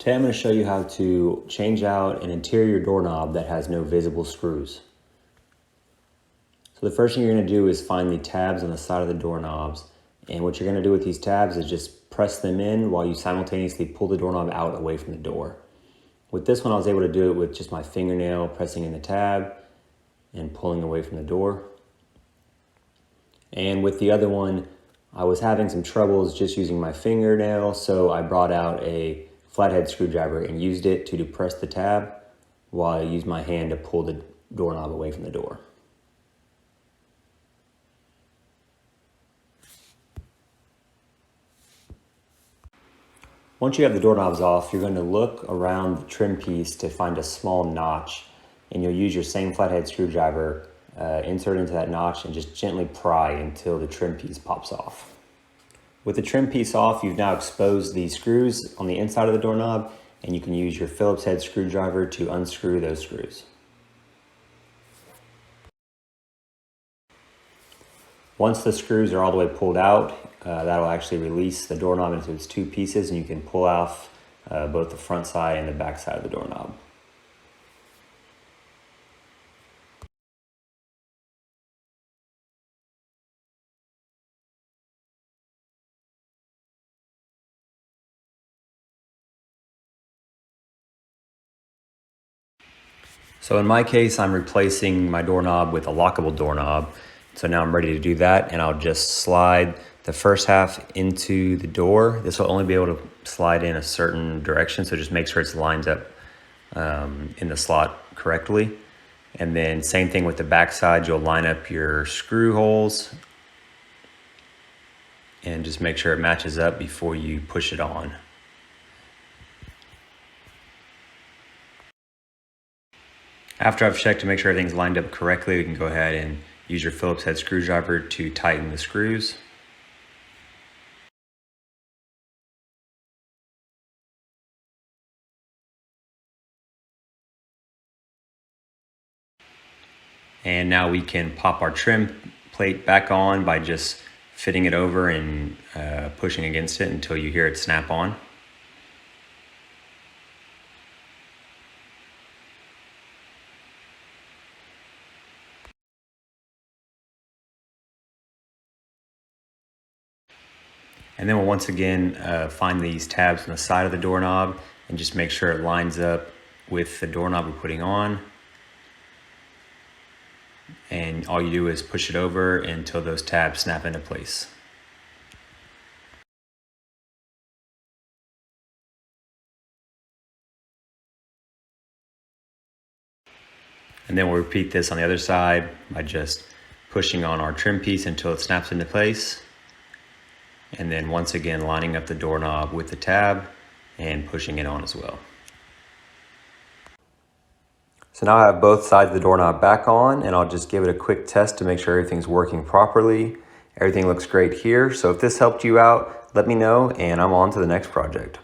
Today I'm going to show you how to change out an interior doorknob that has no visible screws. So the first thing you're going to do is find the tabs on the side of the doorknobs, and what you're going to do with these tabs is just press them in while you simultaneously pull the doorknob out away from the door. With this one I was able to do it with just my fingernail pressing in the tab and pulling away from the door. And with the other one I was having some troubles just using my fingernail, so I brought out a flathead screwdriver and used it to depress the tab while I used my hand to pull the doorknob away from the door. Once you have the doorknobs off, you're going to look around the trim piece to find a small notch, and you'll use your same flathead screwdriver, insert into that notch and just gently pry until the trim piece pops off. With the trim piece off, you've now exposed the screws on the inside of the doorknob, and you can use your Phillips head screwdriver to unscrew those screws. Once the screws are all the way pulled out, that'll actually release the doorknob into its two pieces, and you can pull off both the front side and the back side of the doorknob. So in my case, I'm replacing my doorknob with a lockable doorknob. So now I'm ready to do that, and I'll just slide the first half into the door. This will only be able to slide in a certain direction, so just make sure it's lined up in the slot correctly. And then same thing with the back side, you'll line up your screw holes and just make sure it matches up before you push it on. After I've checked to make sure everything's lined up correctly, we can go ahead and use your Phillips head screwdriver to tighten the screws. And now we can pop our trim plate back on by just fitting it over and pushing against it until you hear it snap on. And then we'll once again find these tabs on the side of the doorknob and just make sure it lines up with the doorknob we're putting on. And all you do is push it over until those tabs snap into place. And then we'll repeat this on the other side by just pushing on our trim piece until it snaps into place. And then once again lining up the doorknob with the tab and pushing it on as well. So now I have both sides of the doorknob back on, and I'll just give it a quick test to make sure everything's working properly. Everything looks great here, so if this helped you out, let me know and I'm on to the next project.